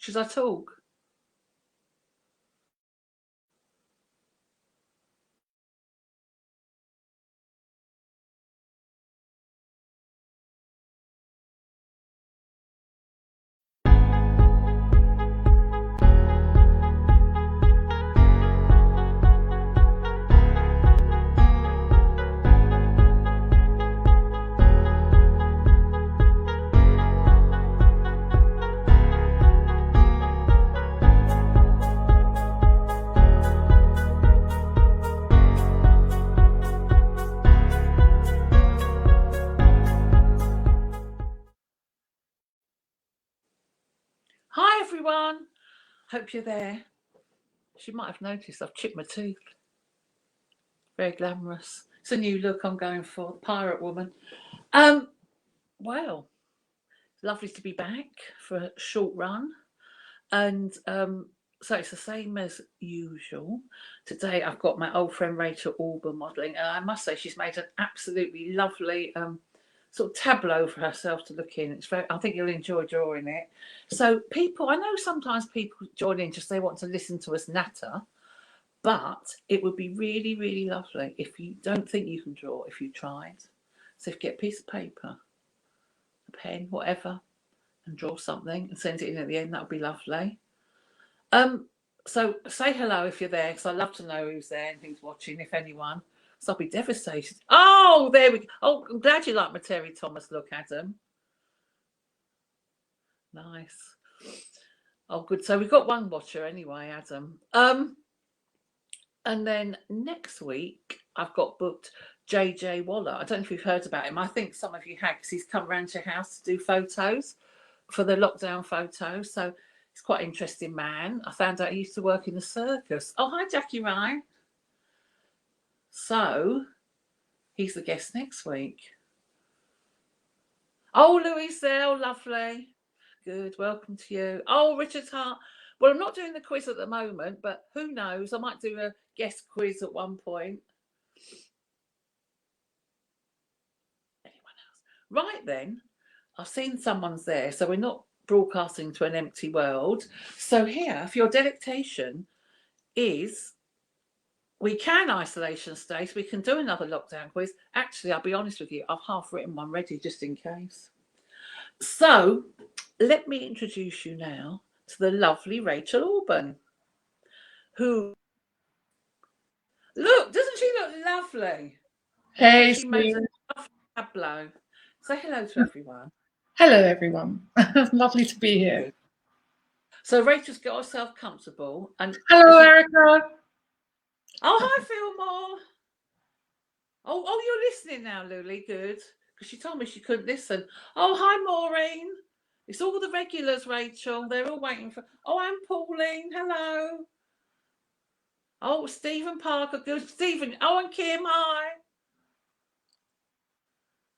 Should I talk? Hi everyone, hope you're there. She might have noticed I've chipped my tooth. Very glamorous. It's a new look I'm going for, pirate woman. Well, it's lovely to be back for a short run. And so it's the same as usual. Today I've got my old friend Rachel Auburn modelling, and I must say she's made an absolutely lovely sort of tableau for herself to look in. It's very, I think you'll enjoy drawing it. So people, I know sometimes people join in just they want to listen to us natter, but it would be really, really lovely if you don't think you can draw, if you tried. So if you get a piece of paper, a pen, whatever, and draw something and send it in at the end, that would be lovely. So say hello if you're there, because I love to know who's there and who's watching, if anyone. So I'll be devastated. Oh, there we go. Oh, I'm glad you like my Terry Thomas look, Adam. Nice. Oh, good. So we've got one watcher anyway, Adam. And then next week I've got booked JJ Waller. I don't know if you've heard about him. I think some of you have, because he's come around to your house to do photos for the lockdown photos. So he's quite an interesting man. I found out he used to work in the circus. Oh, hi, Jackie Ryan. So he's the guest next week. Oh, Louise there. Oh, lovely. Good. Welcome to you. Oh, Richard Hart. Well, I'm not doing the quiz at the moment, but who knows? I might do a guest quiz at one point. Anyone else? Right then, I've seen someone's there, so we're not broadcasting to an empty world. So here, for your delectation, is we can isolation state. We can do another lockdown quiz. Actually, I'll be honest with you, I've half written one ready just in case. So let me introduce you now to the lovely Rachel Auburn, who, look, doesn't she look lovely? Hey, she made a lovely tableau. Say hello to everyone. Hello, everyone. Lovely to be here. So Rachel's got herself comfortable. And hello, Erica. Oh, hi, Fillmore. Oh, you're listening now, Luli. Good. Because she told me she couldn't listen. Oh, hi, Maureen. It's all the regulars, Rachel. They're all waiting for... Oh, I'm Pauline. Hello. Oh, Stephen Parker. Good. Stephen. Oh, and Kim. Hi.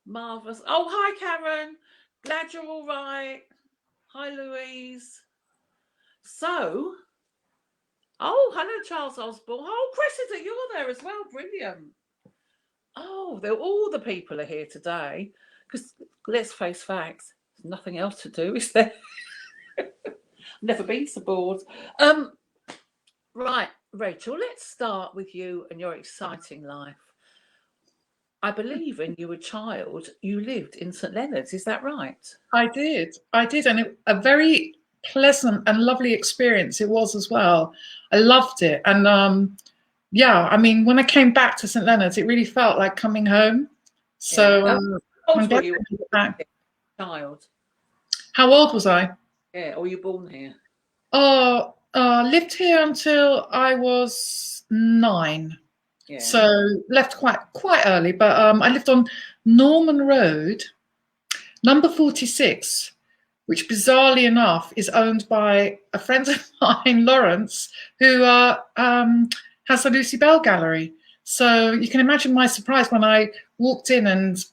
Marvellous. Oh, hi, Karen. Glad you're all right. Hi, Louise. So... Oh, hello, Charles Osborne. Oh, Cressida, you're there as well. Brilliant. Oh, all the people are here today. Because let's face facts, there's nothing else to do, is there? Never been so bored. Right, Rachel, let's start with you and your exciting life. I believe when you were a child, you lived in St Leonard's. Is that right? I did. And a very pleasant and lovely experience it was as well. I loved it. And yeah, I mean, when I came back to St Leonard's, it really felt like coming home. So how old were you back? Child? How old was I? Yeah, or were you born here? Lived here until I was 9. Yeah. So left quite early, but I lived on Norman Road, number 46, which bizarrely enough is owned by a friend of mine, Lawrence, who has a Lucy Bell gallery. So you can imagine my surprise when I walked in and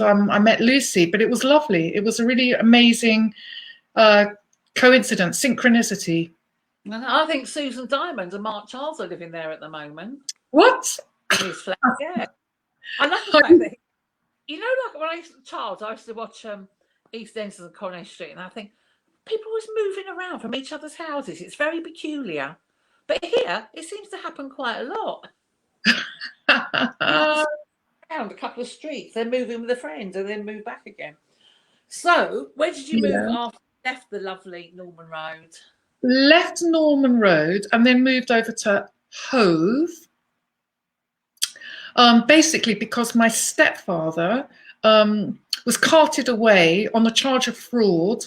I met Lucy. But it was lovely. It was a really amazing coincidence, synchronicity. I think Susan Diamond and Mark Charles are living there at the moment. What? His flat, yeah. I like the fact that, you know, like when I was a child, I used to watch EastEnders and Coronation Street, and I think, people always moving around from each other's houses. It's very peculiar. But here, it seems to happen quite a lot. Around a couple of streets, they're moving with a friend and then move back again. So, where did you move after you left the lovely Norman Road? Left Norman Road and then moved over to Hove. Basically because my stepfather was carted away on the charge of fraud,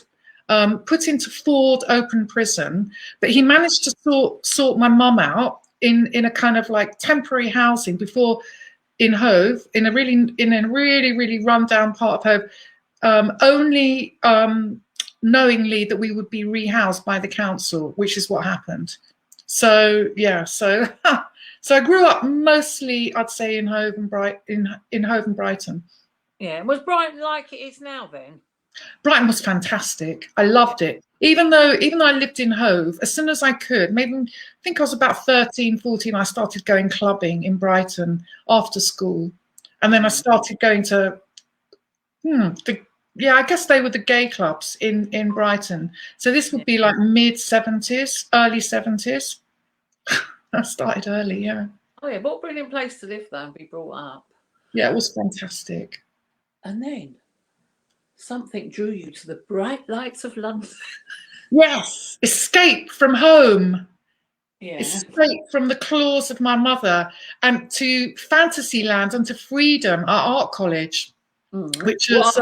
put into Ford Open Prison, but he managed to sort my mum out in a kind of like temporary housing before in Hove, in a really rundown part of Hove, only knowingly that we would be rehoused by the council, which is what happened. So yeah, so I grew up mostly, I'd say, in Hove and Brighton. Yeah, was Brighton like it is now then? Brighton was fantastic. I loved it. Even though I lived in Hove, as soon as I could, maybe I think I was about 13, 14, I started going clubbing in Brighton after school. And then I started going to, I guess they were the gay clubs in Brighton. So this would be like mid-70s, early 70s. I started early, yeah. Oh yeah, what a brilliant place to live though and be brought up. Yeah, it was fantastic. And then something drew you to the bright lights of London. Yes, escape from home. Yeah. Escape from the claws of my mother and to Fantasyland and to freedom at Art College, which was...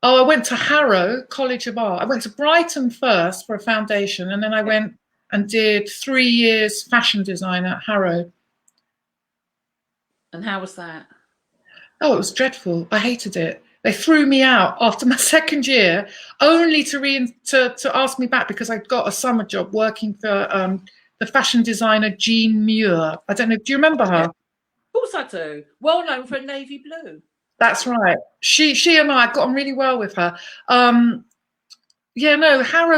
I went to Harrow College of Art. I went to Brighton first for a foundation, and then I went and did 3 years fashion design at Harrow. And how was that? Oh, it was dreadful. I hated it. They threw me out after my second year, only to ask me back because I'd got a summer job working for the fashion designer Djing. I don't know. Do you remember her? Of course I do. Well known for a navy blue. That's right. She and I got on really well with her. Harrow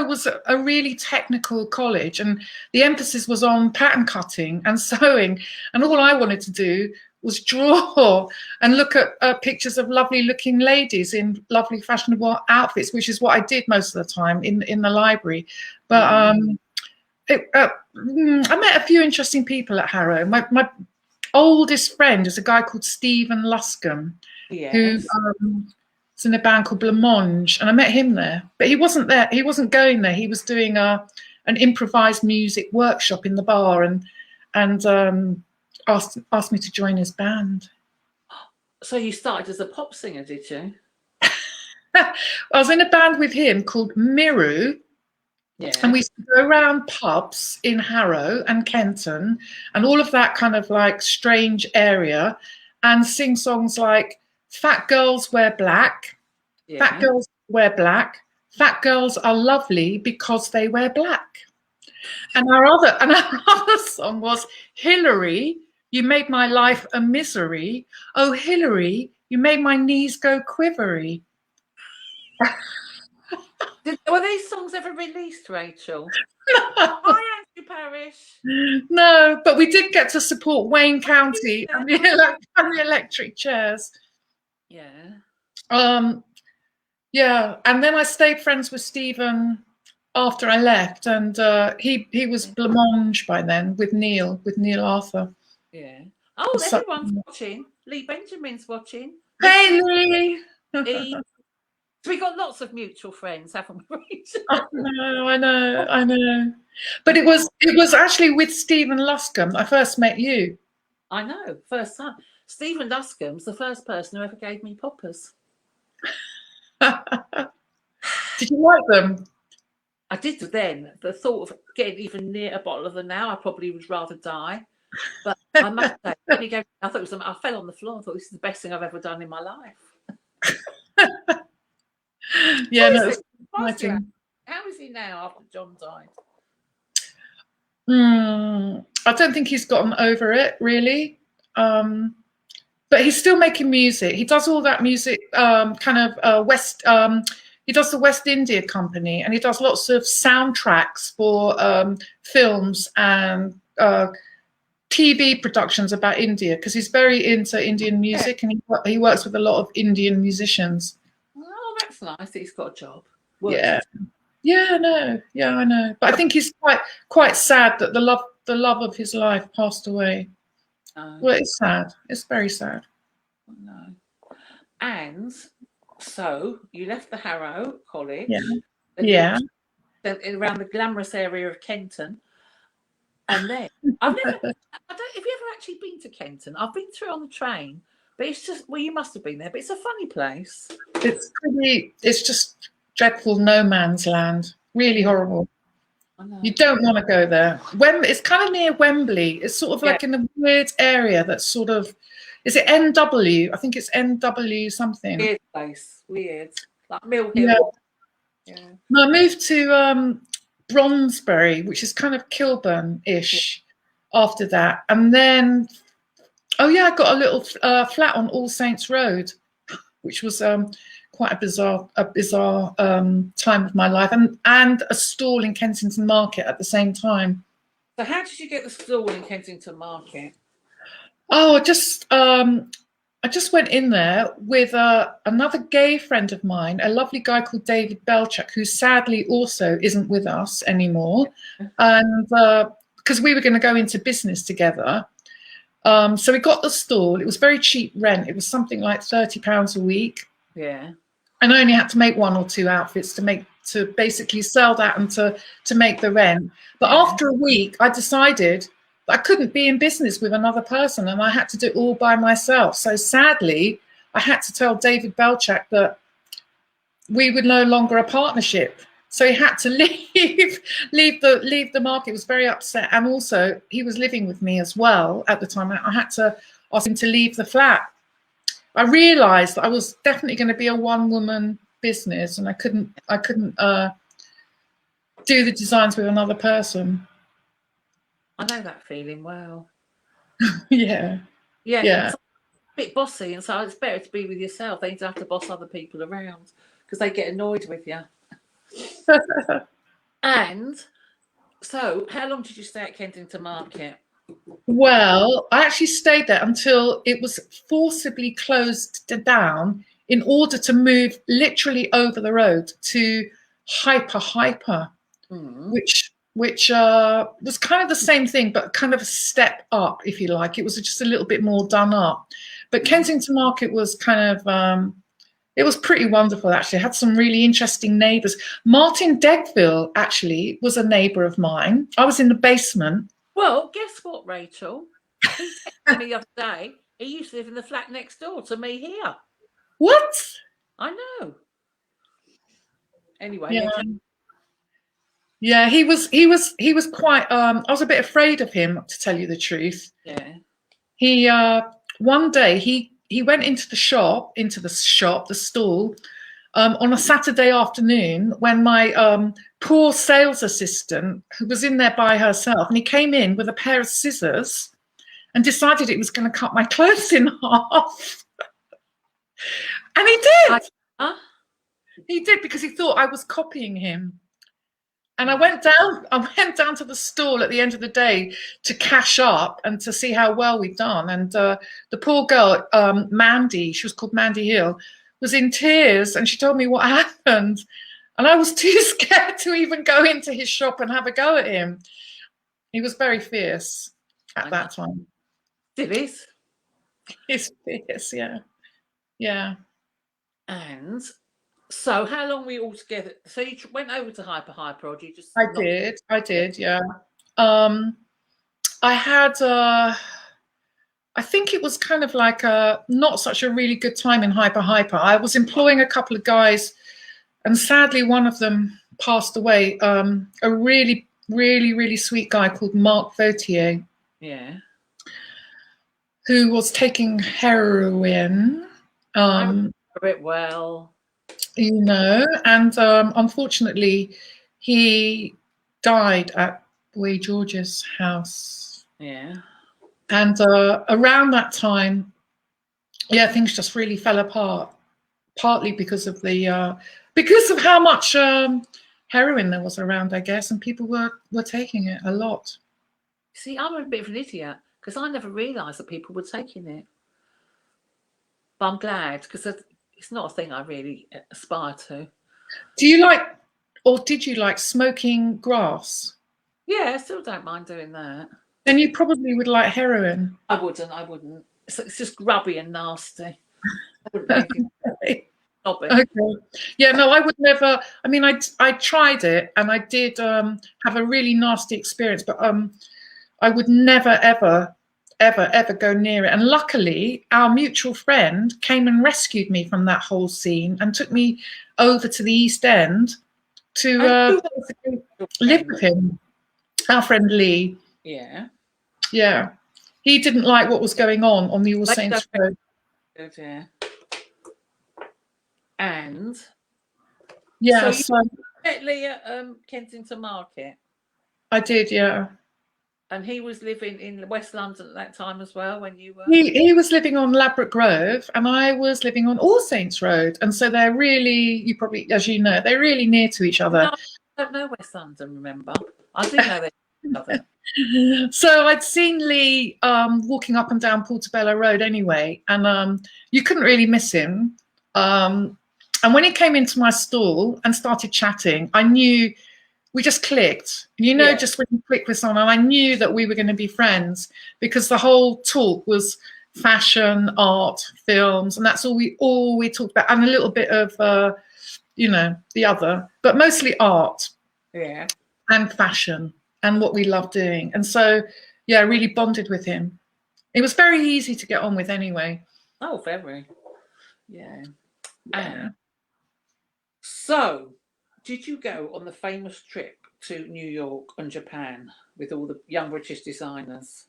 was a really technical college, and the emphasis was on pattern cutting and sewing. And all I wanted to do was draw and look at pictures of lovely looking ladies in lovely fashionable outfits, which is what I did most of the time in the library. But I met a few interesting people at Harrow. My oldest friend is a guy called Stephen Luscombe, who was in a band called Blancmange, and I met him there. But he wasn't there. He wasn't going there. He was doing an improvised music workshop in the bar, and asked me to join his band. So you started as a pop singer, did you? I was in a band with him called Miru. Yeah. And we used to go around pubs in Harrow and Kensington and all of that kind of like strange area and sing songs like Fat Girls Wear Black, Fat Girls Wear Black, Fat Girls Are Lovely Because They Wear Black. And our other song was Hillary, You Made My Life a Misery. Oh, Hillary, You Made My Knees Go Quivery. Were these songs ever released, Rachel? Hi, Andrew Parish. No, but we did get to support Wayne County and the electric chairs. Yeah. Yeah, and then I stayed friends with Stephen after I left, and he was Blancmange by then with Neil Arthur. Yeah. Oh, everyone's watching. Lee Benjamin's watching. Hey, Lee. So we got lots of mutual friends, haven't we? I know. But it was actually with Stephen Luscombe I first met you. I know, first time. Stephen Luscombe's the first person who ever gave me poppers. Did you like them? I did then. The thought of getting even near a bottle of them now, I probably would rather die. But I must say, when he gave, I thought it was. I fell on the floor. I thought this is the best thing I've ever done in my life. Yeah, no, it's exciting. How is he now after John died? I don't think he's gotten over it really, but he's still making music. He does all that music, West. He does the West India Company, and he does lots of soundtracks for films and TV productions about India because he's very into Indian music, and he works with a lot of Indian musicians. Oh, that's nice that he's got a job. Yeah. Yeah, I know. Yeah, I know. But I think he's quite sad that the love of his life passed away. Well, it's sad. It's very sad. No. And so you left the Harrow College. Yeah. Then you Yeah. went around the glamorous area of Kenton. And then I don't. Have you ever actually been to Kenton? I've been through on the train, but it's just, well, you must have been there. But it's a funny place. It's just dreadful no man's land. Really horrible. I know. You don't want to go there. It's kind of near Wembley. It's sort of like in a weird area that's sort of, is it NW? I think it's NW something. Weird place. Weird. Like Mill Yeah. Hill. Yeah. No, I moved to Brondesbury, which is kind of Kilburn-ish after that. And then, I got a little flat on All Saints Road, which was quite a bizarre time of my life, and a stall in Kensington Market at the same time. So how did you get the stall in Kensington Market? Oh, I just went in there with another gay friend of mine, a lovely guy called David Belchak, who sadly also isn't with us anymore, and because we were going to go into business together. So we got the stall. It was very cheap rent. It was something like £30 a week. Yeah. And I only had to make 1 or 2 outfits to basically sell that and to make the rent. But after a week, I decided that I couldn't be in business with another person, and I had to do it all by myself. So sadly, I had to tell David Belchak that we were no longer a partnership. So he had to leave the market. He was very upset, and also he was living with me as well at the time. I had to ask him to leave the flat. I realised that I was definitely going to be a one-woman business, and I couldn't do the designs with another person. I know that feeling well. Yeah. It's a bit bossy, and so it's better to be with yourself. They don't have to boss other people around because they get annoyed with you. And so, how long did you stay at Kensington Market? Well, I actually stayed there until it was forcibly closed down in order to move literally over the road to Hyper, which was kind of the same thing, but kind of a step up, if you like. It was just a little bit more done up. But Kensington Market was kind of, it was pretty wonderful, actually. I had some really interesting neighbours. Martin Degville, actually, was a neighbour of mine. I was in the basement. Well, guess what, Rachel? He texted me the other day. He used to live in the flat next door to me here. What? I know. Anyway. Yeah. Yeah, he was quite I was a bit afraid of him, to tell you the truth. Yeah. He one day he went into the shop, the stall, on a Saturday afternoon when my poor sales assistant, who was in there by herself, and he came in with a pair of scissors and decided it was going to cut my clothes in half. And he did. He did, because he thought I was copying him. And I went down to the stall at the end of the day to cash up and to see how well we'd done. And the poor girl, Mandy, she was called Mandy Hill, was in tears, and she told me what happened. And I was too scared to even go into his shop and have a go at him. He was very fierce at that time. Still is. He's fierce, yeah. Yeah. And so how long were you all together? So you went over to Hyper, or did you just... I did, yeah. I had... I think it was kind of like not such a really good time in Hyper. I was employing a couple of guys, and sadly one of them passed away. A really, really, really sweet guy called Mark Vautier. Yeah. Who was taking heroin. I remember it well. You know, and unfortunately he died at Boy George's house. Yeah. And around that time, things just really fell apart, partly because of how much heroin there was around, I guess, and people were taking it a lot. See, I'm a bit of an idiot because I never realised that people were taking it. But I'm glad, because it's not a thing I really aspire to. Do you like or did you like smoking grass? Yeah, I still don't mind doing that. Then you probably would like heroin. I wouldn't. It's just grubby and nasty. I wouldn't be anything snobby. Okay. Yeah, no, I would never. I mean, I tried it and I did have a really nasty experience, but I would never, ever go near it. And luckily, our mutual friend came and rescued me from that whole scene and took me over to the East End to live with him. Our friend Lee. Yeah. Yeah. He didn't like what was going on the All Saints Road. Yeah. And yeah, so you met Lee at Kensington Market. I did, yeah. And he was living in West London at that time as well when you were? He was living on Ladbroke Grove and I was living on All Saints Road. And so they're really, you probably, as you know, they're really near to each other. No, I don't know West London, remember? I do know each other. So I'd seen Lee walking up and down Portobello Road anyway, and you couldn't really miss him. And when he came into my stall and started chatting, I knew we just clicked. You know, just when you click with someone, and I knew that we were going to be friends because the whole talk was fashion, art, films, and that's all we talked about, and a little bit of you know, the other, but mostly art, and fashion, and what we love doing. And so, yeah, I really bonded with him. It was very easy to get on with anyway. Oh, very. Yeah. So, did you go on the famous trip to New York and Japan with all the young British designers?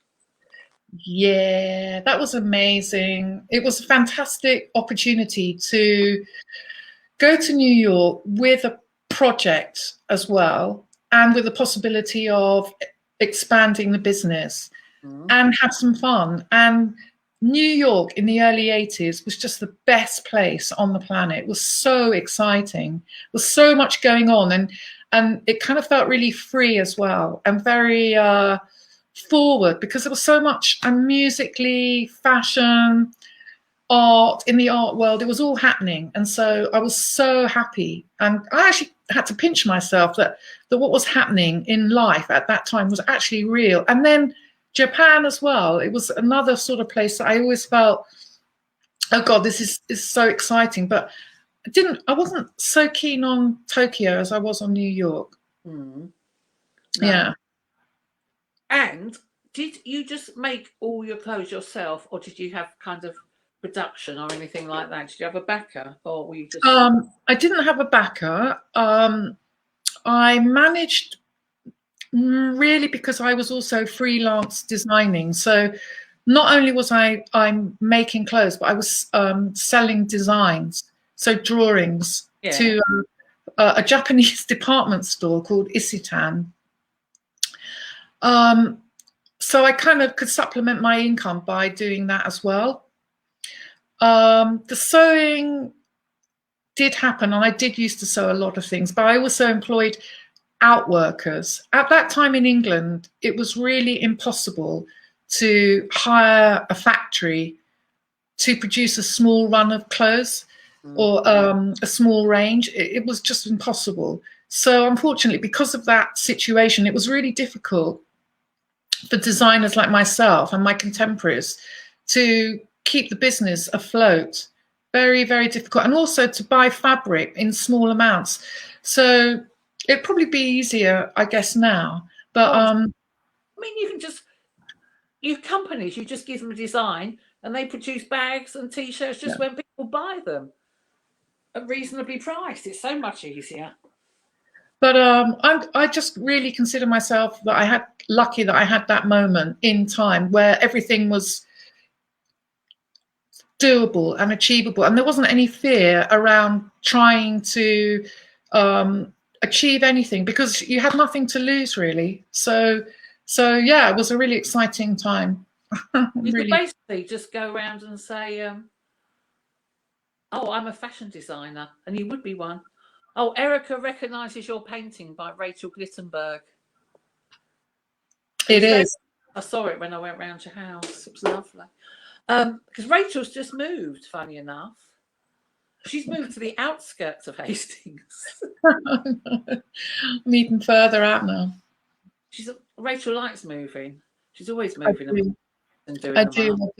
Yeah, that was amazing. It was a fantastic opportunity to go to New York with a project as well, and with the possibility of expanding the business and have some fun. And New York in the early 80s was just the best place on the planet. It was so exciting. There was so much going on, and it kind of felt really free as well, and very forward, because there was so much, and musically, fashion, art, in the art world, it was all happening. And so I was so happy, and I actually had to pinch myself that what was happening in life at that time was actually real. And then Japan as well, it was another sort of place that I always felt, oh God, this is so exciting. But I wasn't so keen on Tokyo as I was on New York. No. Yeah. And did you just make all your clothes yourself, or did you have kind of production or anything like that? Did you have a backer, or were you just? I didn't have a backer. I managed, really, because I was also freelance designing. So not only was I'm making clothes, but I was selling designs, so drawings, to a Japanese department store called Isitan. So I kind of could supplement my income by doing that as well. The sewing did happen, and I did used to sew a lot of things, but I also employed outworkers. At that time in England, it was really impossible to hire a factory to produce a small run of clothes or a small range. It was just impossible. So unfortunately, because of that situation, it was really difficult for designers like myself and my contemporaries to keep the business afloat. Very, very difficult. And also to buy fabric in small amounts. So it'd probably be easier, I guess, now. But I mean, you can just, your companies, you just give them a design and they produce bags and t-shirts just when people buy them at reasonably priced. It's so much easier. But I just really consider myself that I had lucky that I had that moment in time where everything was doable and achievable, and there wasn't any fear around trying to achieve anything, because you had nothing to lose, really. So yeah, it was a really exciting time. You could basically just go around and say, oh, I'm a fashion designer, and you would be one. Oh, Erica recognises your painting by Rachel Glittenberg. It is. I saw it when I went round your house. It was lovely. Because Rachel's just moved, funny enough. She's moved to the outskirts of Hastings. I'm even further out now. Rachel likes moving. She's always moving and doing I them do. up.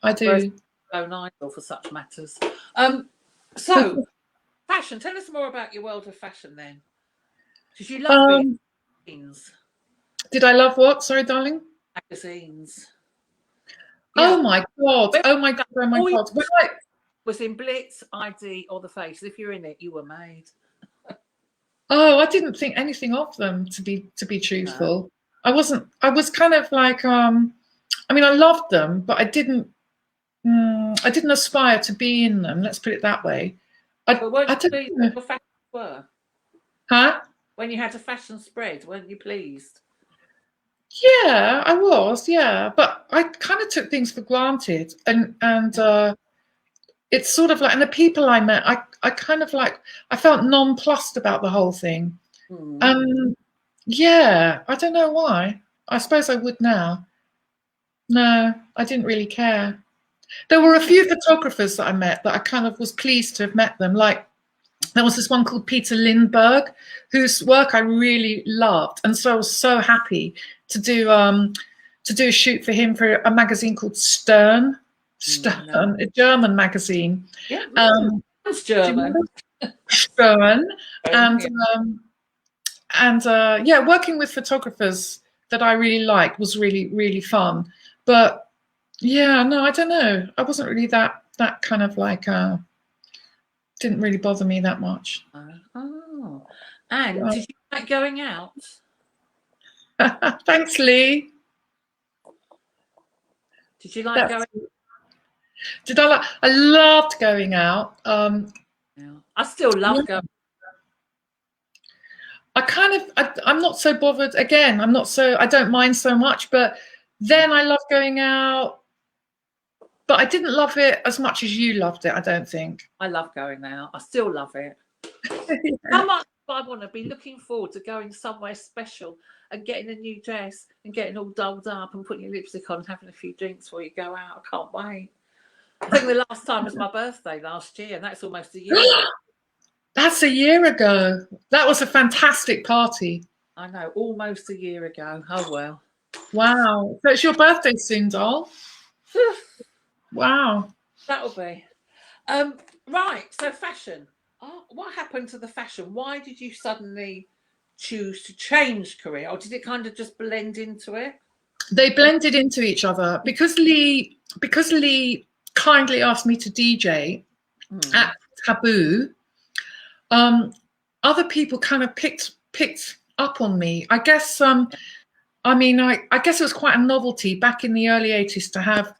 I do. Own idol for such matters. So, fashion. Tell us more about your world of fashion then. Did you love magazines? Did I love what? Sorry, darling. Magazines. Yeah. Oh my god! Oh my god! Oh my god! Was in Blitz, ID, or The Face. If you're in it, you were made. Oh, I didn't think anything of them. To be truthful, no. I was kind of like. I mean, I loved them, but I didn't aspire to be in them. Let's put it that way. I don't know. Your fashions were. Huh? When you had a fashion spread, weren't you pleased? Yeah, I was. Yeah, but I kind of took things for granted, and it's sort of like, and the people I met, I kind of like, I felt nonplussed about the whole thing. Yeah, I don't know why. I suppose I would now. No, I didn't really care. There were a few photographers that I met that I kind of was pleased to have met them. Like, there was this one called Peter Lindbergh, whose work I really loved, and so I was so happy to do a shoot for him for a magazine called Stern, a German magazine. Yeah, it's German. Stern, and yeah, working with photographers that I really liked was really, really fun. But yeah, no, I don't know. I wasn't really that kind of like. Didn't really bother me that much. Oh, and did you like going out? Thanks, Lee. Did you like going? Did I like? I loved going out. I still love going. I'm not so bothered. Again, I don't mind so much. But then I love going out. But I didn't love it as much as you loved it, I don't think. I love going out. I still love it. Yeah. How much do I want to be looking forward to going somewhere special and getting a new dress and getting all dolled up and putting your lipstick on and having a few drinks before you go out? I can't wait. I think the last time was my birthday last year, and that's almost a year ago. That's a year ago. That was a fantastic party. I know, almost a year ago. Oh, well. Wow. So it's your birthday soon, doll? Wow. That'll be. Right, so fashion. What happened to the fashion? Why did you suddenly choose to change career, or did it kind of just blend into it? They blended into each other because Lee kindly asked me to DJ at Taboo. Other people kind of picked up on me. I guess I mean, I guess it was quite a novelty back in the early 80s to have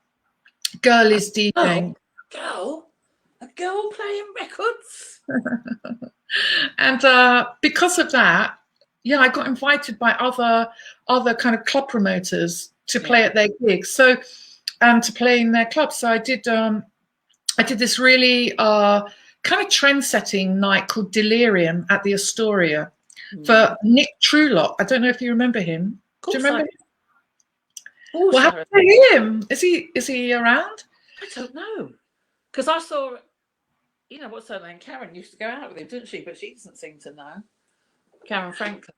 girlies DJing. A girl playing records. And because of that, yeah, I got invited by other kind of club promoters to play at their gigs. So, to play in their clubs. So I did this really kind of trend-setting night called Delirium at the Astoria for Nick Truelot. I don't know if you remember him. Do you remember him? What happened to him? Is he around? I don't know. Because I saw, what's her name? Karen used to go out with him, didn't she? But she doesn't seem to know. Karen Franklin.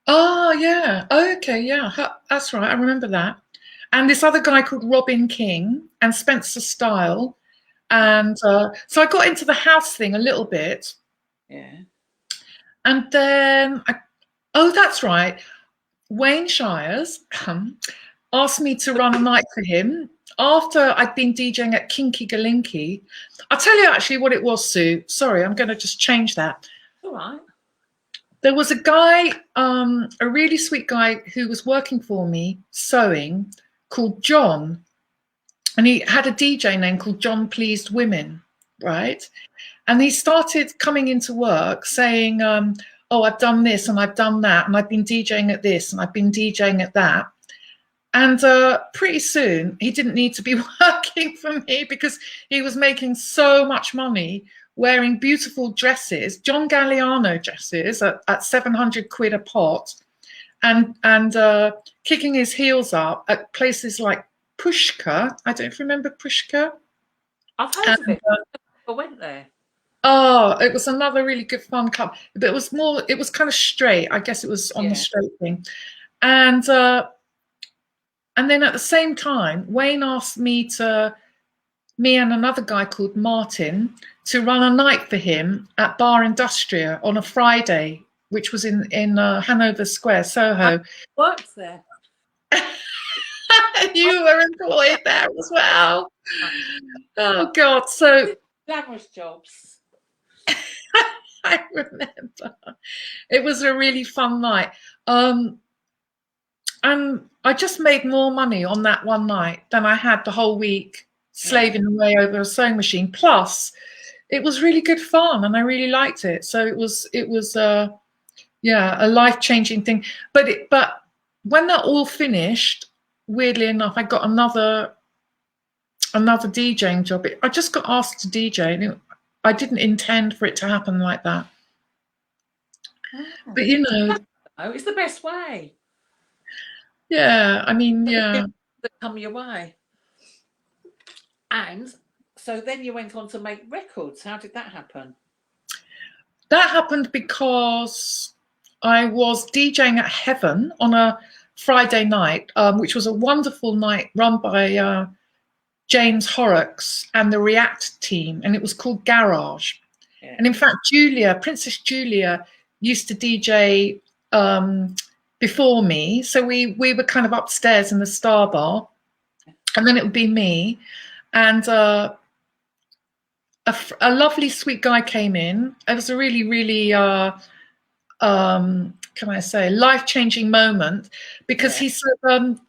Oh, yeah. Okay, yeah. That's right. I remember that. And this other guy called Robin King and Spencer Style. And so I got into the house thing a little bit. Yeah. And then, that's right. Wayne Shires asked me to run a night for him after I'd been DJing at Kinky Galinky. I'll tell you actually what it was, Sue. Sorry, I'm going to just change that. All right. There was a guy, a really sweet guy who was working for me sewing called John. And he had a DJ name called John Pleased Women, right? And he started coming into work saying, I've done this and I've done that, and I've been DJing at this and I've been DJing at that. And pretty soon he didn't need to be working for me because he was making so much money wearing beautiful dresses, John Galliano dresses at 700 quid a pot, and kicking his heels up at places like Pushka. I don't remember Pushka. I've heard of it. I went there. Oh, it was another really good fun club, but it was kind of straight. I guess it was on the Yeah. straight thing. And then at the same time, Wayne asked me and another guy called Martin to run a night for him at Bar Industria on a Friday, which was in Hanover Square, Soho. I worked there. You were employed there as well. Oh God! So glamorous jobs. I remember it was a really fun night. And I just made more money on that one night than I had the whole week slaving away over a sewing machine. Plus, it was really good fun, and I really liked it. So it was a life-changing thing. But when that all finished, weirdly enough, I got another DJing job. I just got asked to DJ, and I didn't intend for it to happen like that. Oh. But you know, it's the best way. Yeah, I mean, yeah. That come your way. And so then you went on to make records. How did that happen? That happened because I was DJing at Heaven on a Friday night, which was a wonderful night run by James Horrocks and the React team, and it was called Garage. Yeah. And in fact, Princess Julia, used to DJ before me, so we were kind of upstairs in the Star Bar, and then it would be me, and a lovely sweet guy came in. It was a really, really can I say, life-changing moment, because he said,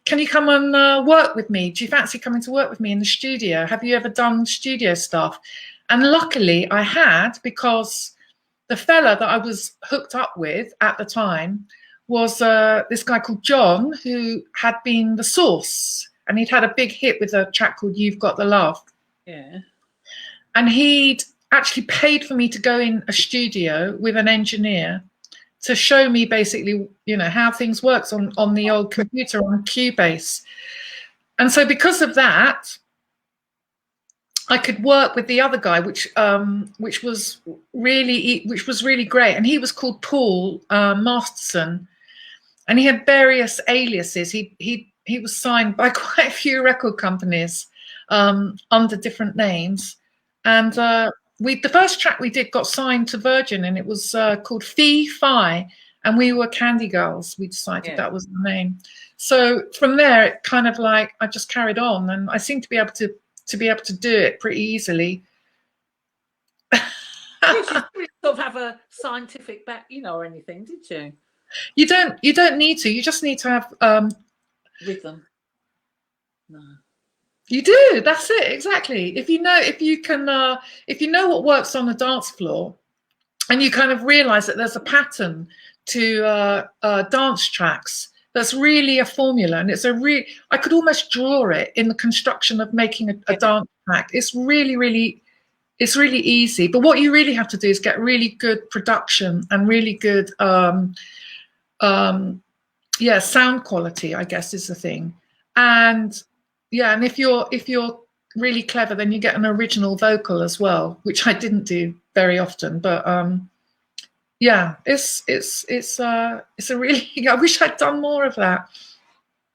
can you come and work with me? Do you fancy coming to work with me in the studio? Have you ever done studio stuff? And luckily I had, because the fella that I was hooked up with at the time was this guy called John, who had been The Source, and he'd had a big hit with a track called You've Got the Love. Yeah. And he'd actually paid for me to go in a studio with an engineer to show me basically, you know, how things works on the old computer on Cubase. And so because of that, I could work with the other guy, which was really great. And he was called Paul Masterson, and he had various aliases. He was signed by quite a few record companies under different names. And the first track we did got signed to Virgin, and it was called Fee Fi, and we were Candy Girls. We decided that was the name. So from there, it kind of like I just carried on, and I seemed to be able to do it pretty easily. You didn't sort of have a scientific back, or anything, did you? You don't need to. You just need to have rhythm. No. You do. That's it. Exactly. If you know what works on the dance floor, and you kind of realize that there's a pattern to dance tracks, that's really a formula, and I could almost draw it in the construction of making a dance track. It's really easy. But what you really have to do is get really good production and really good sound quality, I guess, is the thing. And and if you're really clever, then you get an original vocal as well, which I didn't do very often. But it's a really, I wish I'd done more of that.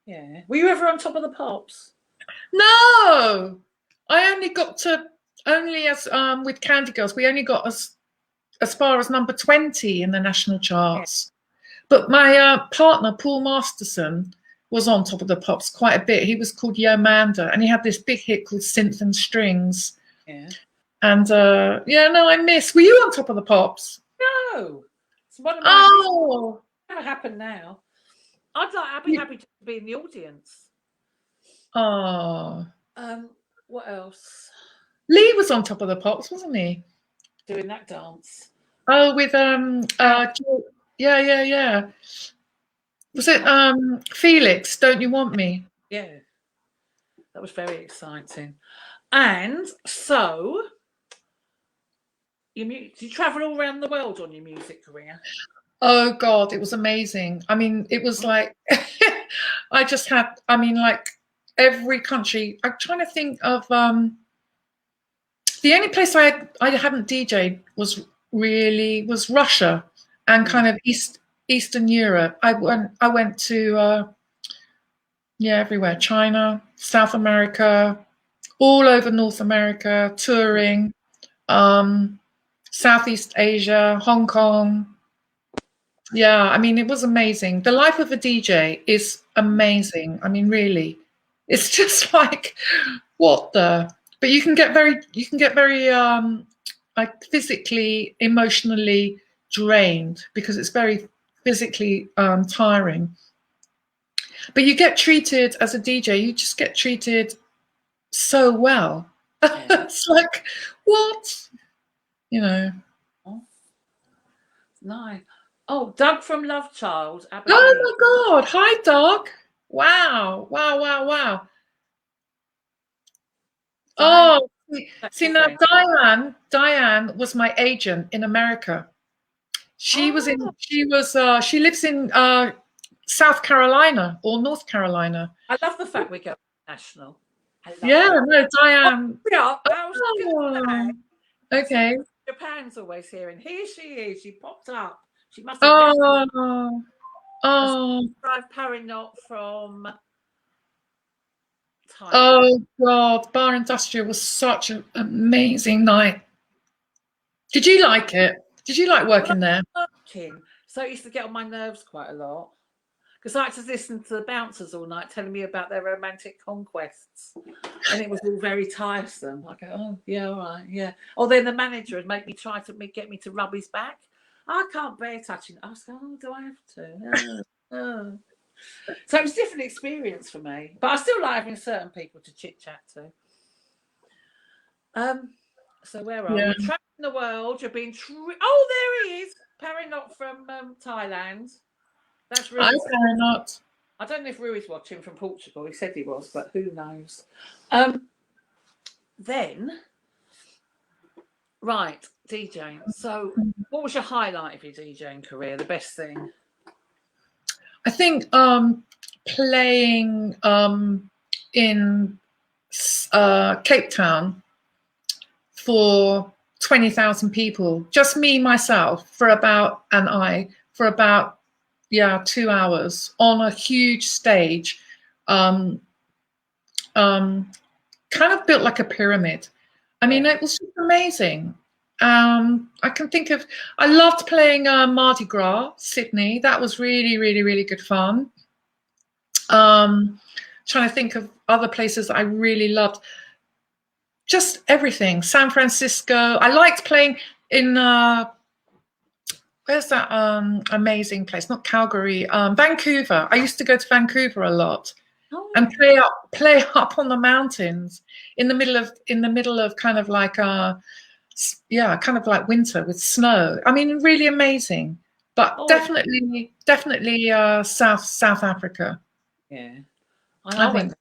Yeah. Were you ever on Top of the Pops? No, I only got to with Candy Girls, we only got as far as number 20 in the national charts. But my partner Paul Masterson was on Top of the Pops quite a bit. He was called Yomanda, and he had this big hit called Synth and Strings. Yeah. And I miss. Were you on Top of the Pops? No. It's one of my never happened now. I'd be happy to be in the audience. Oh. What else? Lee was on Top of the Pops, wasn't he? Doing that dance. Oh, with yeah. Was it Felix, Don't You Want Me? Yeah. That was very exciting. And so you travel all around the world on your music career? Oh God, it was amazing. I mean, it was like I just had, like every country. I'm trying to think of the only place I hadn't DJed was Russia and kind of Eastern Europe. I went to everywhere, China, South America, all over North America, touring, Southeast Asia, Hong Kong. Yeah, I mean, it was amazing. The life of a DJ is amazing. I mean, really, it's just like, what the? But you can get very like physically, emotionally drained because it's very physically tiring. But you get treated as a DJ. You just get treated so well. Yeah. It's like, what? You know. Nice. Oh, Doug from Love Child. Oh my God. Hi, Doug. Wow. Wow, wow, wow. Oh, see now, Diane was my agent in America. She lives in South Carolina or North Carolina. I love the fact we go national. No, Diane. Okay. Japan's always here, and here she is. She popped up. She must have drive Parinot from Thailand. Oh God, Bar Industrial was such an amazing night. Did you like it? Did you like working there? So it used to get on my nerves quite a lot because I had to listen to the bouncers all night telling me about their romantic conquests, and it was all very tiresome. I go, oh yeah, all right, yeah. Or then the manager would make me get me to rub his back. I can't bear touching. I was going, oh, do I have to? So it was a different experience for me, but I still like having certain people to chit chat to. So where are we? Traveling the world. You're being oh, there he is, Parinot from Thailand. That's Rui. Hi, Parinot. I don't know if Rui's watching from Portugal. He said he was, but who knows? Then, right, DJing. So, what was your highlight of your DJing career? The best thing? I think playing in Cape Town for 20,000 people, just me, myself, for about 2 hours on a huge stage, kind of built like a pyramid. I mean, it was just amazing. I can think of, I loved playing Mardi Gras, Sydney. That was really, really, really good fun. Trying to think of other places that I really loved. Just everything. San Francisco. I liked playing in, where's that amazing place? Not Calgary, Vancouver. I used to go to Vancouver a lot and play up on the mountains in the middle of kind of like kind of like winter with snow. I mean, really amazing. But definitely South Africa. Yeah. I went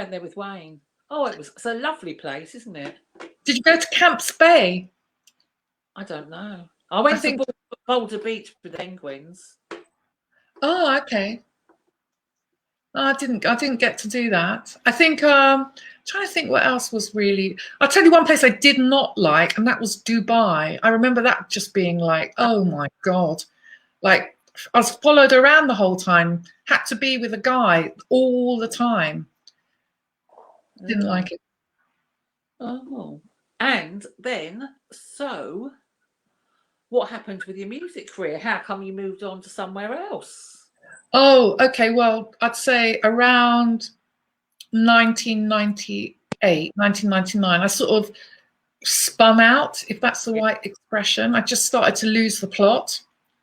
there with Wayne. Oh, it's a lovely place, isn't it? Did you go to Camps Bay? I don't know. I went to Boulder Beach with the penguins. Oh, okay. I didn't get to do that. I think trying to think what else was really. I'll tell you one place I did not like, and that was Dubai. I remember that just being like, oh my God. Like I was followed around the whole time, had to be with a guy all the time. Didn't like it. Oh. And then, so what happened with your music career? How come you moved on to somewhere else? Oh, okay. Well, I'd say around 1998, 1999, I sort of spun out, if that's the right expression. I just started to lose the plot,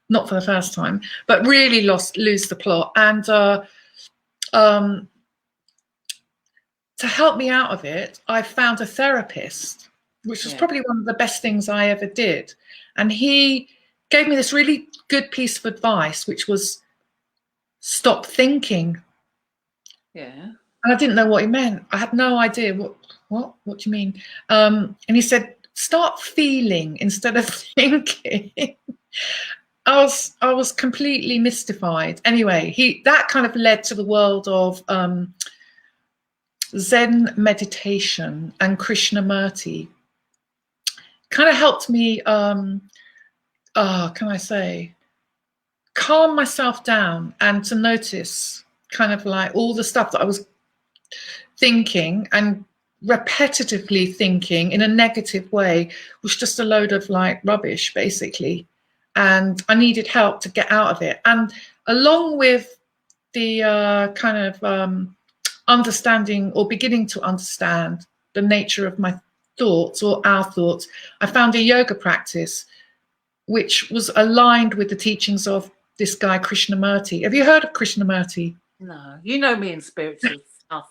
not for the first time, but really lose the plot. And to help me out of it, I found a therapist, which was probably one of the best things I ever did. And he gave me this really good piece of advice, which was stop thinking. Yeah. And I didn't know what he meant. I had no idea what do you mean? And he said, start feeling instead of thinking. I was completely mystified. Anyway, that kind of led to the world of Zen meditation and Krishnamurti. kind of helped me, can I say, calm myself down and to notice kind of like all the stuff that I was thinking and repetitively thinking in a negative way was just a load of like rubbish, basically. And I needed help to get out of it. And along with the kind of understanding or beginning to understand the nature of my thoughts or our thoughts, I found a yoga practice which was aligned with the teachings of this guy, Krishnamurti. Have you heard of Krishnamurti? No, you know me in spiritual stuff.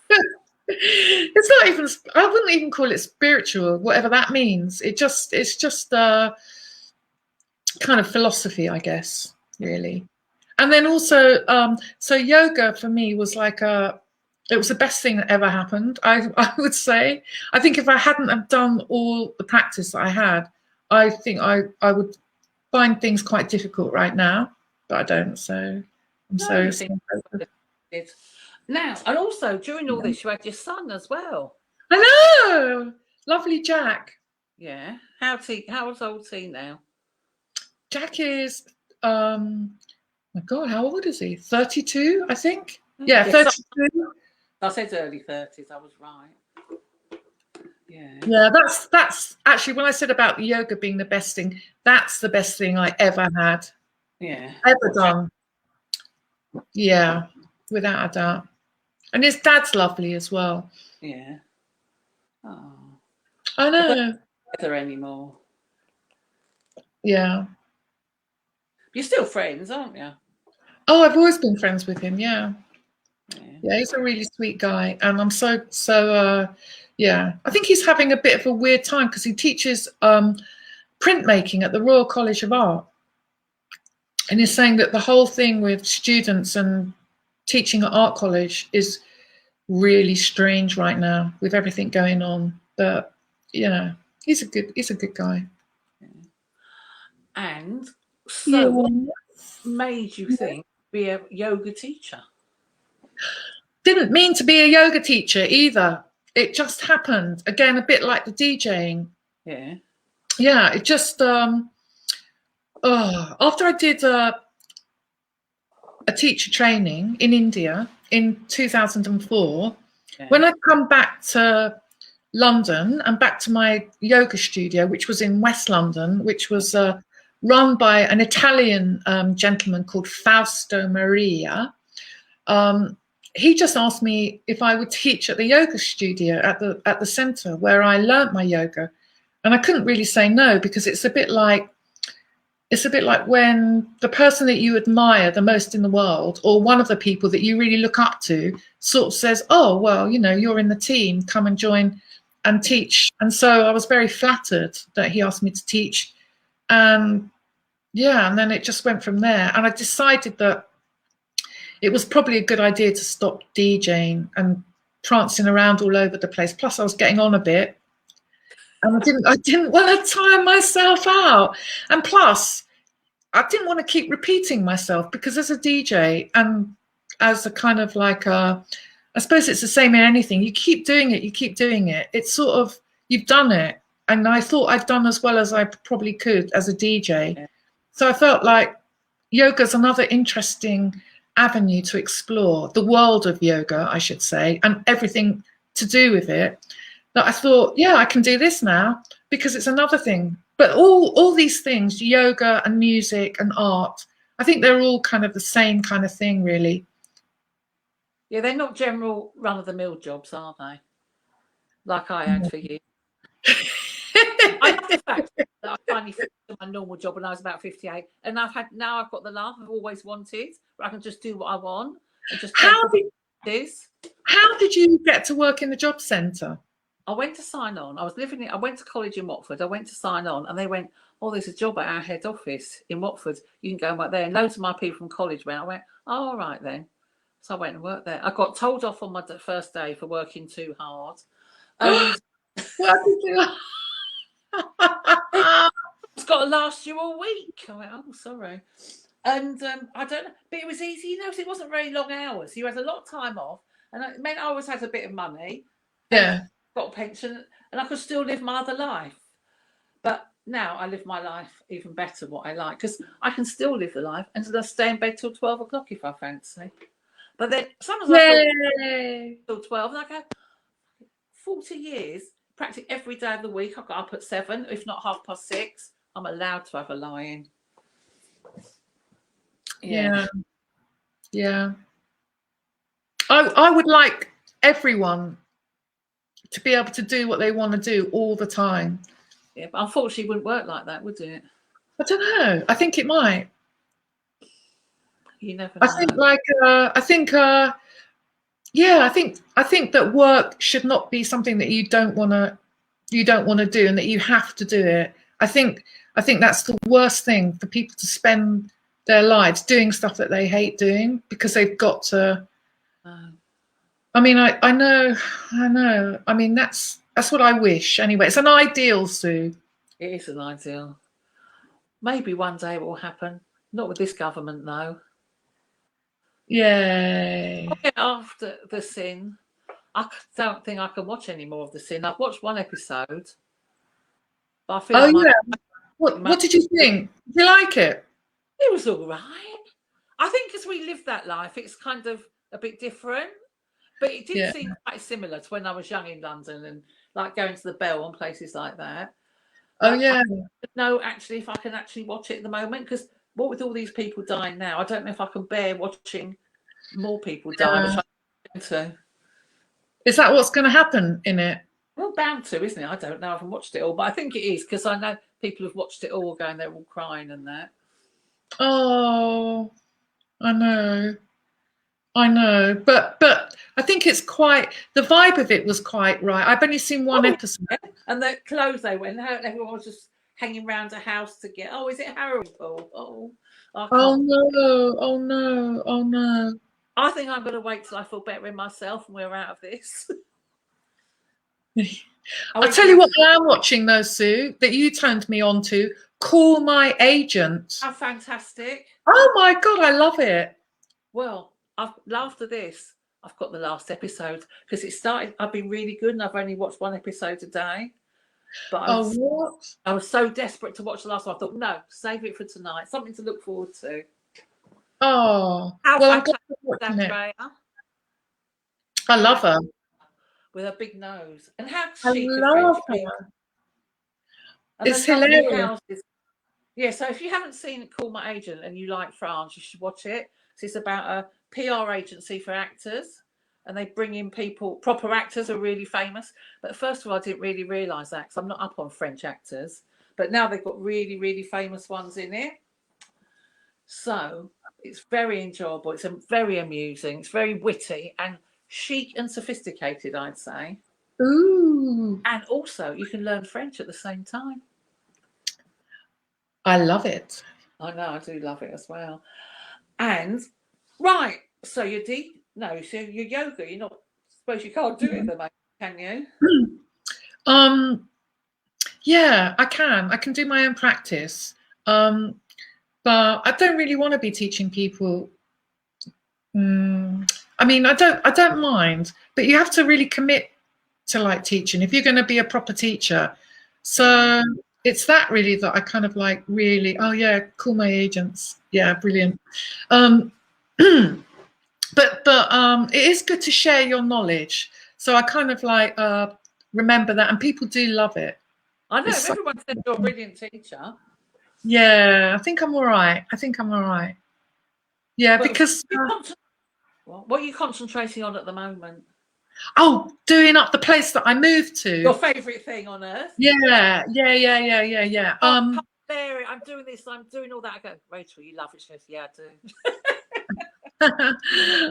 It's not even, I wouldn't even call it spiritual, whatever that means. It's just kind of philosophy, I guess, really. And then also, so yoga for me was like it was the best thing that ever happened, I would say. I think if I hadn't have done all the practice that I had, I think I would find things quite difficult right now, but I don't. So I'm so now, and also during all this, you had your son as well. I know, lovely Jack. Yeah, how old's he now? Jack is, my God, how old is he? 32, I think. Yeah, 32. I said early 30s. I was right. Yeah. Yeah, that's actually when I said about yoga being the best thing. That's the best thing I ever had. Yeah. Ever done. Yeah, without a doubt. And his dad's lovely as well. Yeah. Oh. I know. They're not together anymore. Yeah. You're still friends, aren't you? Oh, I've always been friends with him. Yeah. Yeah, he's a really sweet guy, and I'm so yeah. I think he's having a bit of a weird time because he teaches printmaking at the Royal College of Art, and he's saying that the whole thing with students and teaching at art college is really strange right now with everything going on. But you know, he's a good guy. And so, what made you think be a yoga teacher? Didn't mean to be a yoga teacher either. It just happened. Again, a bit like the DJing. Yeah. Yeah, it just after I did a teacher training in India in 2004, when I come back to London and back to my yoga studio, which was in West London, which was run by an Italian gentleman called Fausto Maria. He just asked me if I would teach at the yoga studio at the centre where I learnt my yoga, and I couldn't really say no because it's a bit like when the person that you admire the most in the world, or one of the people that you really look up to, sort of says, "Oh, well, you know, you're in the team, come and join and teach." And so I was very flattered that he asked me to teach, and yeah, and then it just went from there. And I decided that it was probably a good idea to stop DJing and prancing around all over the place. Plus, I was getting on a bit, and I didn't want to tire myself out. And plus, I didn't want to keep repeating myself because as a DJ and as a kind of like I suppose it's the same in anything. You keep doing it. It's sort of, you've done it. And I thought I'd done as well as I probably could as a DJ. Yeah. So I felt like yoga's another interesting avenue to explore, the world of yoga, I should say, and everything to do with it, that I thought, yeah, I can do this now because it's another thing. But all these things, yoga and music and art, I think they're all kind of the same kind of thing, really. Yeah, they're not general run-of-the-mill jobs, are they? Like I had for you. I love the fact that I finally finished my normal job when I was about 58, and I've got the life I've always wanted, where I can just do what I want and just How did you get to work in the job centre? I went to sign on. I went to college in Watford. I went to sign on, and they went, "Oh, there's a job at our head office in Watford. You can go and work there." And loads of my people from college went. I went, "Oh, all right then." So I went and worked there. I got told off on my first day for working too hard. What did you? It's got to last you all week. I went, "Oh, sorry." And I don't know, but it was easy, you know, because it wasn't very long hours. You had a lot of time off, and it meant I always had a bit of money. Yeah. Got a pension, and I could still live my other life. But now I live my life even better, what I like, because I can still live the life and still stay in bed till 12 o'clock if I fancy. But then sometimes I feel till 12 and I go, 40 years, practically every day of the week, I got up at 7, if not 6:30. I'm allowed to have a lie-in. Yeah. I would like everyone to be able to do what they want to do all the time. Yeah, but unfortunately, it wouldn't work like that, would it? I don't know. I think it might. You never know. I think that work should not be something that you don't want to do and that you have to do it. I think that's the worst thing, for people to spend their lives doing stuff that they hate doing because they've got to. I mean, I know. I mean, that's what I wish anyway. It's an ideal, Sue. It is an ideal. Maybe one day it will happen. Not with this government, though. Yay. After The Sin, I don't think I can watch any more of The Sin. I've watched one episode. But I feel What did you think? Did you like it? It was all right. I think as we live that life, it's kind of a bit different. But it did seem quite similar to when I was young in London and like going to the Bell and places like that. Oh, yeah. I don't know actually if I can actually watch it at the moment, because what with all these people dying now, I don't know if I can bear watching more people die. Which I'm going to. Is that what's going to happen in it? Well, bound to, isn't it? I don't know. I haven't watched it all, but I think it is, because I know people have watched it all going, they're all crying and that. Oh, I know. But I think it's quite, the vibe of it was quite right. I've only seen one episode. And the clothes they went out, everyone was just hanging around a house to get, is it Harrow Pool? Oh no. I think I'm going to wait till I feel better in myself and we're out of this. I'll tell you what I am watching though, Sue, that you turned me on to. Call My Agent. How fantastic. Oh my God, I love it. Well, after this, I've got the last episode, because it started, I've been really good and I've only watched one episode a day. But I was so desperate to watch the last one. I thought, no, save it for tonight. Something to look forward to. Oh, how fantastic is that, I love her. With her big nose. And how chic love her. It's hilarious. Yeah, so if you haven't seen Call My Agent and you like France, you should watch it. It's about a PR agency for actors, and they bring in people, proper actors are really famous. But first of all, I didn't really realise that, because I'm not up on French actors. But now they've got really, really famous ones in it. So it's very enjoyable. It's very amusing. It's very witty and chic and sophisticated, I'd say. Ooh. And also, you can learn French at the same time. I love it. I know, I do love it as well. And right, so your yoga, you're not, suppose you can't do it at the moment, can you? Yeah, I can do my own practice, but I don't really want to be teaching people. I mean, I don't mind, but you have to really commit to like teaching if you're going to be a proper teacher. So it's that really that I kind of like really, call my agents. Yeah, brilliant. But it is good to share your knowledge. So I kind of like remember that, and people do love it. I know, everyone said you're a brilliant teacher. Yeah, I think I'm all right. Yeah, because what are you concentrating on at the moment? Oh, doing up the place that I moved to. Your favourite thing on earth? Yeah. I'm doing this, I'm doing all that. I go, Rachel, you love it. She goes, yeah, I do.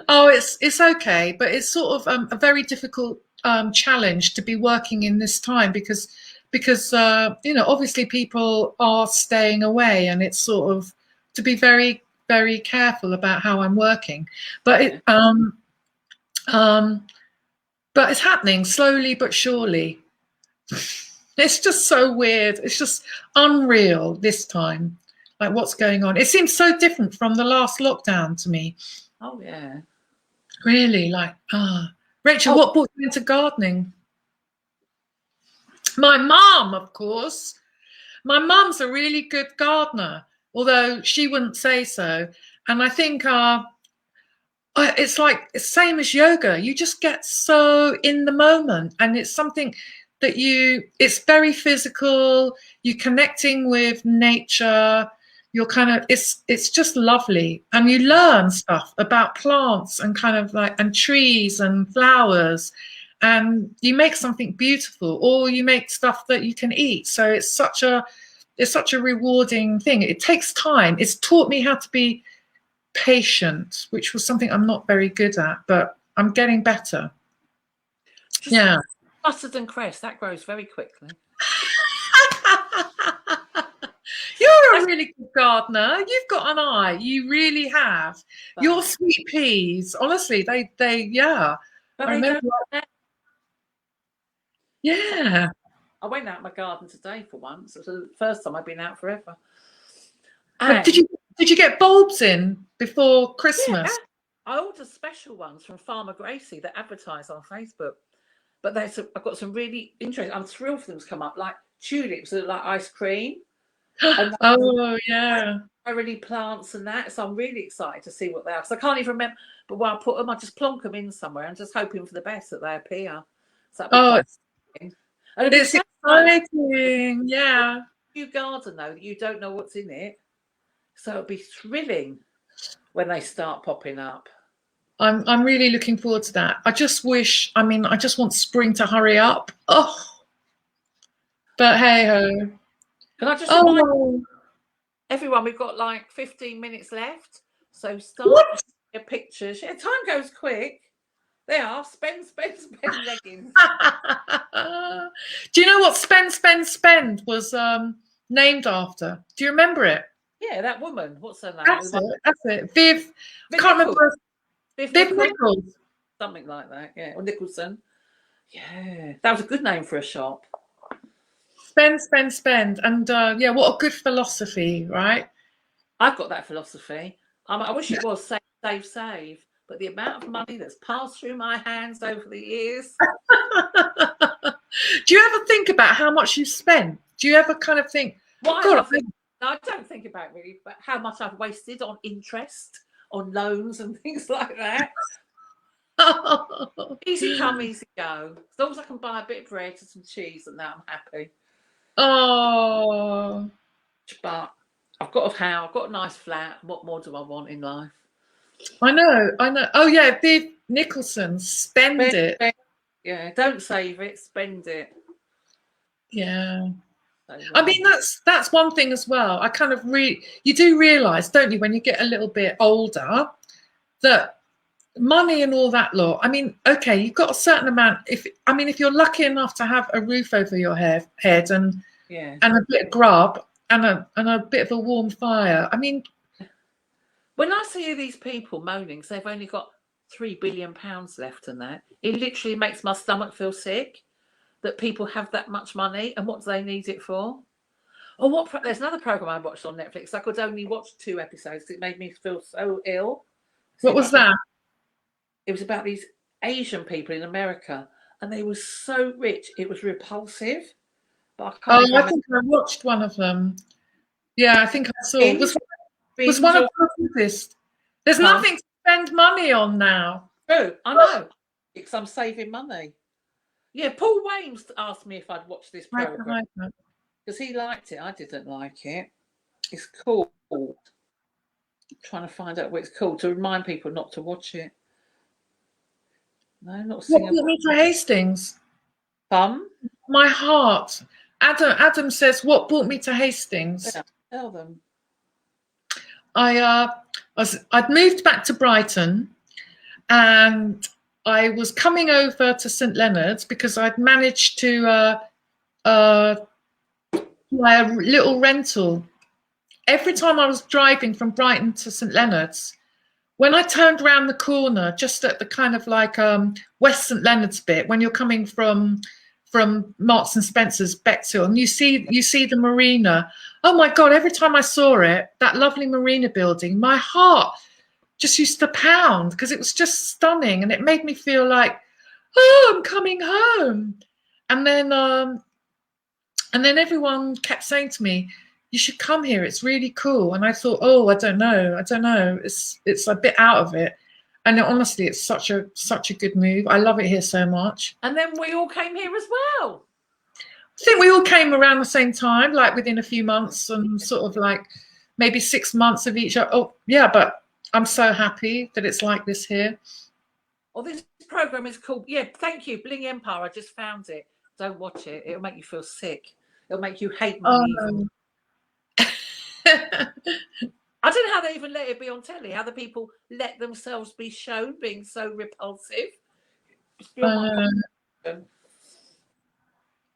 Oh, it's okay, but it's sort of a very difficult challenge to be working in this time because obviously people are staying away, and it's sort of to be very, very careful about how I'm working. But but it's happening slowly but surely. It's just so weird. It's just unreal this time. Like what's going on? It seems so different from the last lockdown to me. Oh yeah. Really? Like, Rachel, what brought you into gardening? My mum, of course. My mum's a really good gardener, although she wouldn't say so. And I think it's like it's same as yoga. You just get so in the moment, and it's something that it's very physical. You're connecting with nature. You're kind of it's just lovely, and you learn stuff about plants and kind of like and trees and flowers, and you make something beautiful, or you make stuff that you can eat. So it's such a rewarding thing. It takes time. It's taught me how to be patient, which was something I'm not very good at, but I'm getting better. Just yeah. Mustard and cress, that grows very quickly. You're a really good gardener. You've got an eye. You really have. But your sweet peas, honestly, they yeah. But I remember. Yeah. I went out in my garden today for once. It was the first time I've been out forever. But did you get bulbs in before Christmas? Yeah. I ordered special ones from Farmer Gracie that advertise on Facebook. But I've got some really interesting. I'm thrilled for them to come up, like tulips that are like ice cream. Oh yeah. Really plants and that. So I'm really excited to see what they are. Because I can't even remember. But when I put them, I just plonk them in somewhere and just hoping for the best that they appear. So it's exciting. Yeah. You garden though, you don't know what's in it. So it'll be thrilling when they start popping up. I'm really looking forward to that. I just want spring to hurry up. Oh, but hey ho. Can I just remind everyone we've got like 15 minutes left, so start your pictures. Yeah, time goes quick. They are spend leggings. Do you know what spend was named after? Do you remember it? Yeah, that woman. What's her name? That's it. Viv. I can't remember. Viv Nichols. Something like that. Yeah, or Nicholson. Yeah, that was a good name for a shop. Spend, and yeah, what a good philosophy, right? I've got that philosophy. I wish it was save. But the amount of money that's passed through my hands over the years. Do you ever think about how much you've spent? Do you ever kind of think, I don't think about really, but how much I've wasted on interest, on loans and things like that. Easy come, easy go. As long as I can buy a bit of bread and some cheese, and now I'm happy. Oh. But I've got a nice flat. What more do I want in life? I know. Oh yeah, Viv Nicholson, spend it. Yeah, don't save it, spend it. Yeah. I mean, that's one thing as well. I kind of you do realise, don't you, when you get a little bit older, that money and all that lot. I mean, okay, you've got a certain amount. If you're lucky enough to have a roof over your head and a bit of grub and a bit of a warm fire. I mean, when I see these people moaning, so they've only got £3 billion left and that, it literally makes my stomach feel sick that people have that much money and what do they need it for? Or there's another program I watched on Netflix. I could only watch 2 episodes. It made me feel so ill. What was that? It was about these Asian people in America and they were so rich. It was repulsive. But I think I watched one of them. Yeah, I think I saw. Was one of the There's nothing to spend money on now. True, I know. Because I'm saving money. Yeah, Paul Waynes asked me if I'd watch this program. Because he liked it. I didn't like it. It's called. I'm trying to find out what it's called to remind people not to watch it. No, not Singapore. What brought me to Hastings? My heart. Adam says, what brought me to Hastings? Yeah, tell them. I'd moved back to Brighton and I was coming over to St Leonard's because I'd managed to buy a little rental. Every time I was driving from Brighton to St Leonard's, when I turned around the corner, just at the kind of like West St Leonard's bit, when you're coming from Marks and Spencer's Bexhill, and you see the marina. Oh my God, every time I saw it, that lovely marina building, my heart just used to pound because it was just stunning and it made me feel like, oh, I'm coming home. And then And then everyone kept saying to me, you should come here. It's really cool. And I thought, oh, I don't know. It's a bit out of it. And honestly, it's such a good move. I love it here so much. And then we all came here as well. I think we all came around the same time, like within a few months, and sort of like maybe 6 months of each other. Oh, yeah, but I'm so happy that it's like this here. Well, this program is called, thank you, Bling Empire. I just found it. Don't watch it. It'll make you feel sick. It'll make you hate money. I don't know how they even let it be on telly, how the people let themselves be shown being so repulsive.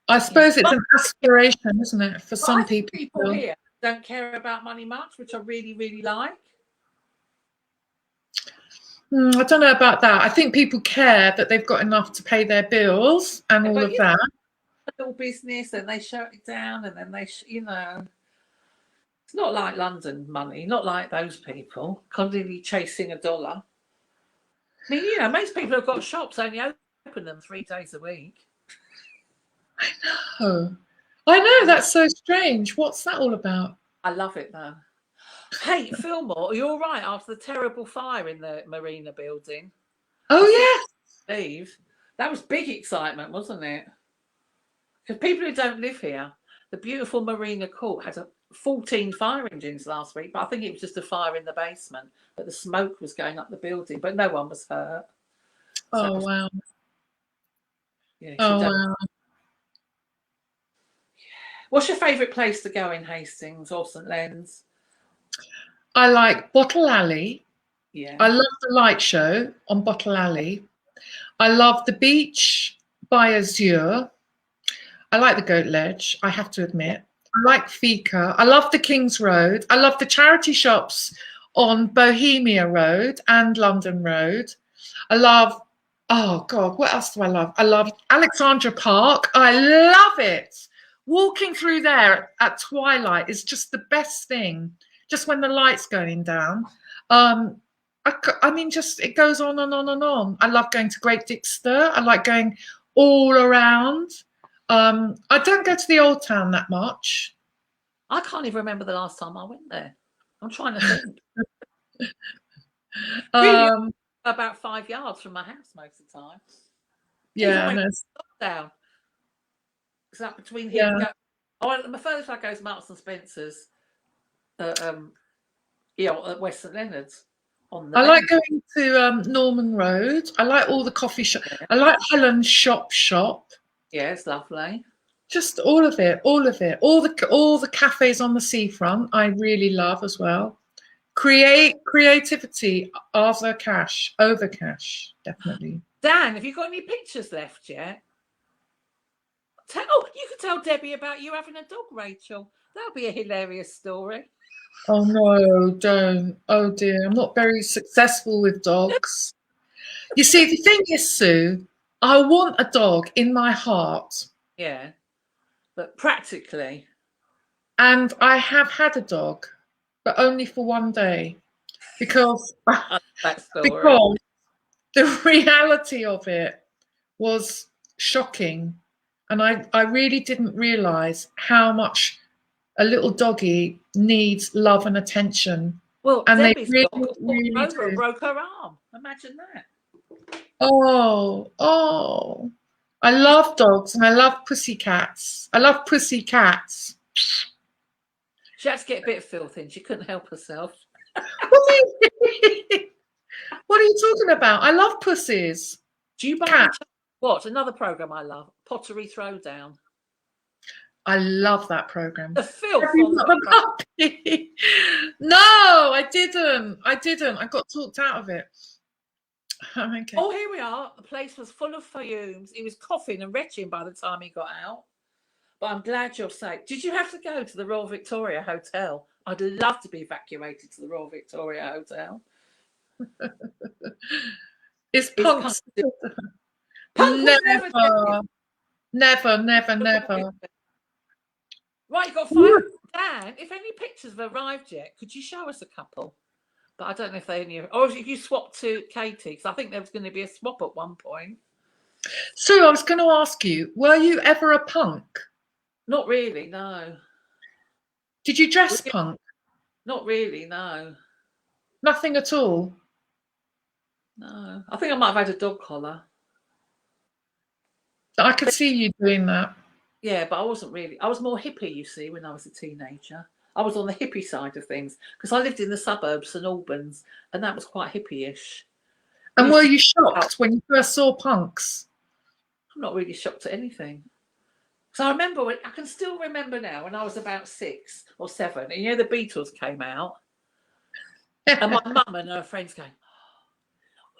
I suppose it's an aspiration, isn't it, for some people? People here don't care about money much, which I really, really like. I don't know about that. I think people care that they've got enough to pay their bills and all of that. A little business, and they shut it down, and then they, it's not like London money, not like those people constantly chasing a dollar. I mean, most people have got shops only open them 3 days a week. I know, that's so strange. What's that all about? I love it though. Hey, Fillmore, are you all right after the terrible fire in the Marina building? Oh, yes. Steve, that was big excitement, wasn't it? Because people who don't live here, the beautiful Marina Court had 14 fire engines last week, but I think it was just a fire in the basement. But the smoke was going up the building, but no one was hurt. Oh, wow. Yeah, wow. What's your favourite place to go in Hastings or St Leon's? I like Bottle Alley. Yeah. I love the light show on Bottle Alley. I love the beach by Azure. I like the Goat Ledge, I have to admit. I like Fika. I love the King's Road. I love the charity shops on Bohemia Road and London Road. I love, oh God, what else do I love? I love Alexandra Park. I love it. Walking through there at twilight is just the best thing. Just when the light's going down. I mean, just it goes on and on and on. I love going to Great Dixter. I like going all around. I don't go to the Old Town that much. I can't even remember the last time I went there. I'm trying to think. Really, about 5 yards from my house most of the time. Yeah, down. It's up between here. Yeah. My furthest I go is Marks and Spencer's. At West St Leonard's. I like going to Norman Road. I like all the coffee shops. Yeah. I like Helen's Shop. Yeah, it's lovely. Just all of it. All the cafes on the seafront I really love as well. Creativity over cash, definitely. Dan, have you got any pictures left yet? You could tell Debbie about you having a dog, Rachel. That'll be a hilarious story. Oh no, don't. Oh dear, I'm not very successful with dogs. You see, the thing is, Sue, I want a dog in my heart. Yeah, but practically. And I have had a dog, but only for one day. Because the reality of it was shocking. And I really didn't realise how much a little doggy needs love and attention. Well, and Debbie's they really broke her arm. Imagine that. Oh. I love dogs and I love pussycats. I love pussycats. She had to get a bit of filth in. She couldn't help herself. What are you talking about? I love pussies. Do you buy what? Another program I love, Pottery Throwdown. I love that program. The filth on the puppy. No, I didn't. I got talked out of it. Okay. Oh, here we are. The place was full of fumes. He was coughing and retching by the time he got out. But I'm glad you're safe. Did you have to go to the Royal Victoria Hotel? I'd love to be evacuated to the Royal Victoria Hotel. It's Punk. Never. Right, you've got 5. Dan, if any pictures have arrived yet, could you show us a couple? But I don't know if they only... Or if you swap to Katie, because I think there was going to be a swap at one point. Sue, I was going to ask you, were you ever a punk? Not really, no. Did you dress punk? Not really, no. Nothing at all? No. I think I might have had a dog collar. I could see you doing that. Yeah, but I wasn't really. I was more hippie, you see, when I was a teenager. I was on the hippie side of things because I lived in the suburbs, St Albans, and that was quite hippie-ish. And were you shocked when you first saw punks? I'm not really shocked at anything. So I remember I can still remember now when I was about 6 or 7, and the Beatles came out, and my mum and her friends going,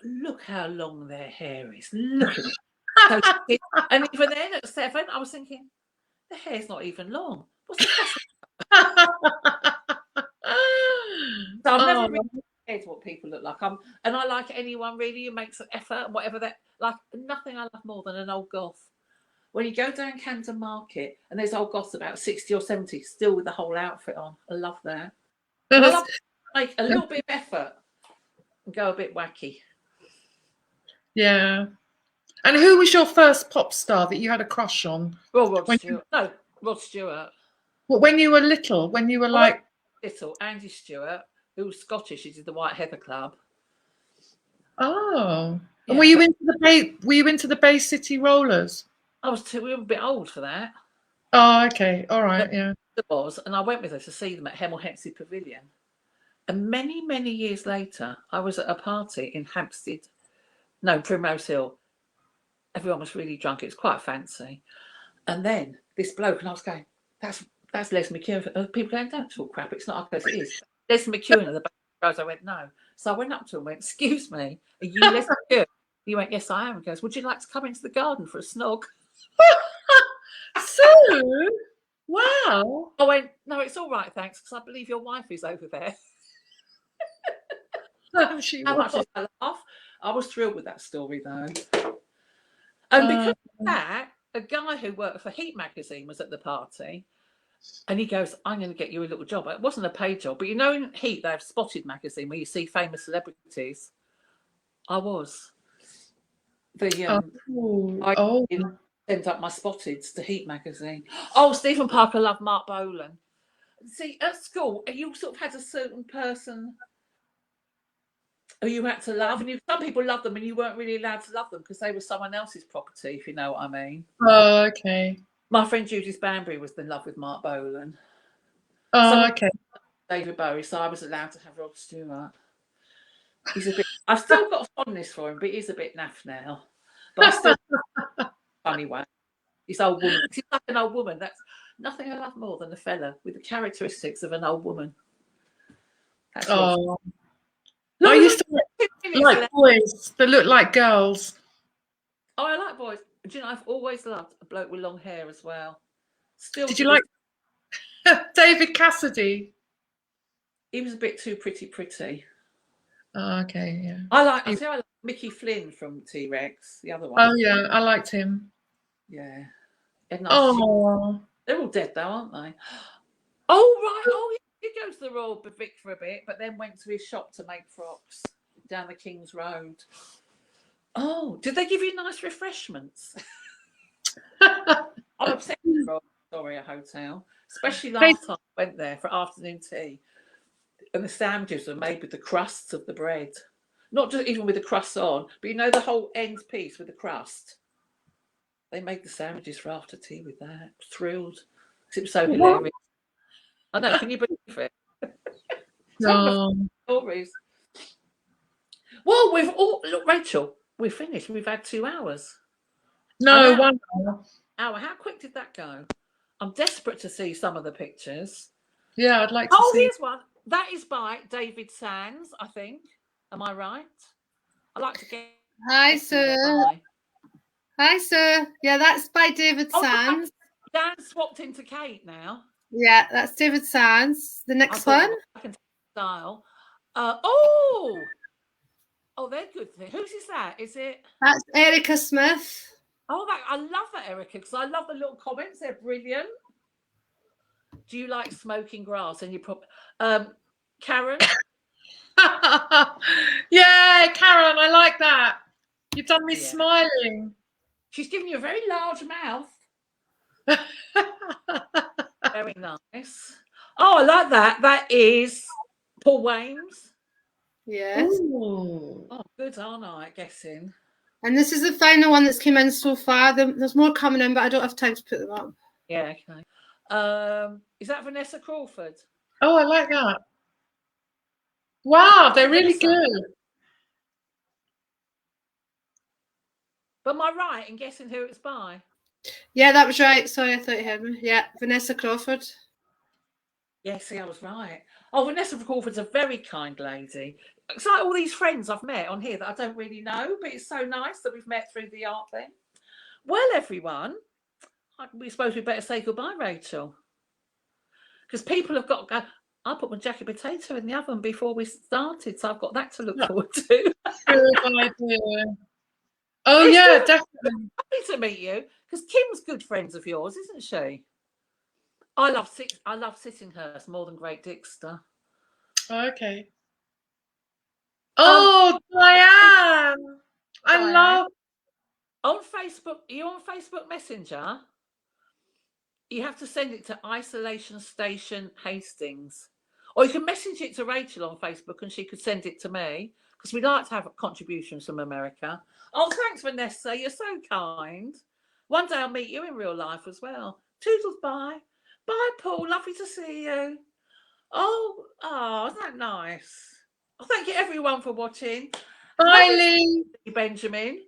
"Look how long their hair is! Look at it!" So, and even then at 7, I was thinking, the hair's not even long. What's the fuss? So I've never really cared what people look like. And I like anyone really who makes an effort and whatever that. Like nothing I love more than an old goth. When you go down Camden Market and there's old goths about 60 or 70 still with the whole outfit on, I love that. And I love to make a little bit of effort and go a bit wacky. Yeah. And who was your first pop star that you had a crush on? Well, Rod Stewart. No, Rod Stewart. Well, when you were little, when you were like little, Andy Stewart, who was Scottish, he did the White Heather Club. Oh. Yeah, and were you into the Bay City Rollers? We were a bit old for that. Oh, okay. All right, yeah. It was, and I went with her to see them at Hemel Hempstead Pavilion. And many, many years later, I was at a party in Primrose Hill. Everyone was really drunk. It was quite fancy. And then this bloke, and I was going, that's Les McEwen. People going, don't talk crap. It's not us, it is. Les McEwen at the back of the road. I went, no. So I went up to him and went, excuse me, are you Les McEwen? He went, yes, I am. He goes, would you like to come into the garden for a snog? So, wow. I went, no, it's all right, thanks, because I believe your wife is over there. How much did I laugh? I was thrilled with that story, though. And because of that, a guy who worked for Heat magazine was at the party, and he goes, I'm going to get you a little job. It wasn't a paid job, but in Heat, they have Spotted magazine where you see famous celebrities. I was. I sent up my Spotteds to Heat magazine. Oh, Stephen Parker loved Mark Bolan. See, at school, you sort of had a certain person who you had to love, and some people loved them, and you weren't really allowed to love them because they were someone else's property, if you know what I mean. Oh, okay. My friend Judith Banbury was in love with Mark Bolan. Oh, okay. David Bowie, so I was allowed to have Rod Stewart. He's a bit. I've still got a fondness for him, but he's a bit naff now. But I still funny one. This old woman. She's like an old woman. That's nothing I love more than a fella with the characteristics of an old woman. That's I used to like boys that look like girls. Oh, I like boys. Do you know, I've always loved a bloke with long hair as well. Still. Did you like David Cassidy? He was a bit too pretty. Oh, okay, yeah. I like Mickey Flynn from T-Rex, the other one. Oh, yeah, I liked him. Yeah. They're all dead though, aren't they? Oh, right. Oh, yeah. He goes to the Royal Vic for a bit, but then went to his shop to make frocks down the King's Road. Oh, did they give you nice refreshments? I'm obsessed with Victoria Hotel, especially last time I went there for afternoon tea. And the sandwiches were made with the crusts of the bread. Not just even with the crust on, but the whole end piece with the crust. They made the sandwiches for after tea with that. Thrilled. Because it was so hilarious. I know, can you believe it? No. Stories. Well, look, Rachel, we're finished. We've had 2 hours. No, 1 hour. How quick did that go? I'm desperate to see some of the pictures. Yeah, I'd like to see. Oh, here's one. That is by David Sands, I think. Am I right? I like to get. Hi, sir. Hi, sir. Yeah, that's by David Sands. Dan swapped into Kate now. Yeah, that's David Sands. The next one. Style. They're good things. Whose is that? Is it? That's Erica Smith. Oh, I love that, Erica, because I love the little comments. They're brilliant. Do you like smoking grass? And you Karen? Yeah, Karen, I like that. You've done me smiling. She's given you a very large mouth. Very nice. Oh, I like that. That is Paul Wames. Yes. Ooh. Oh, good, aren't I? Guessing. And this is the final one that's come in so far. There's more coming in, but I don't have time to put them up. Yeah, okay. Is that Vanessa Crawford? Oh, I like that. Wow, they're really Vanessa. good. But am I right in guessing who it's by? Yeah, that was right. Sorry, I thought you heard me. Yeah, Vanessa Crawford. Yeah, see, I was right. Oh, Vanessa Crawford's a very kind lady. It's like all these friends I've met on here that I don't really know, but it's so nice that we've met through the art thing. Well, everyone, we suppose we better say goodbye, Rachel. Because people have got to go. I put my jacket potato in the oven before we started, so I've got that to look forward to. Good idea. Oh, yeah, definitely. Happy to meet you, because Kim's good friends of yours, isn't she? I love Sittinghurst more than Great Dixter. Okay. Oh, Diane! I love. On Facebook, are you on Facebook Messenger? You have to send it to Isolation Station Hastings. Or you can message it to Rachel on Facebook and she could send it to me, because we'd like to have contributions from America. Oh, thanks, Vanessa. You're so kind. One day I'll meet you in real life as well. Toodles, bye. Bye, Paul. Lovely to see you. Oh, isn't that nice? Oh, thank you, everyone, for watching. Bye, Lee. Benjamin.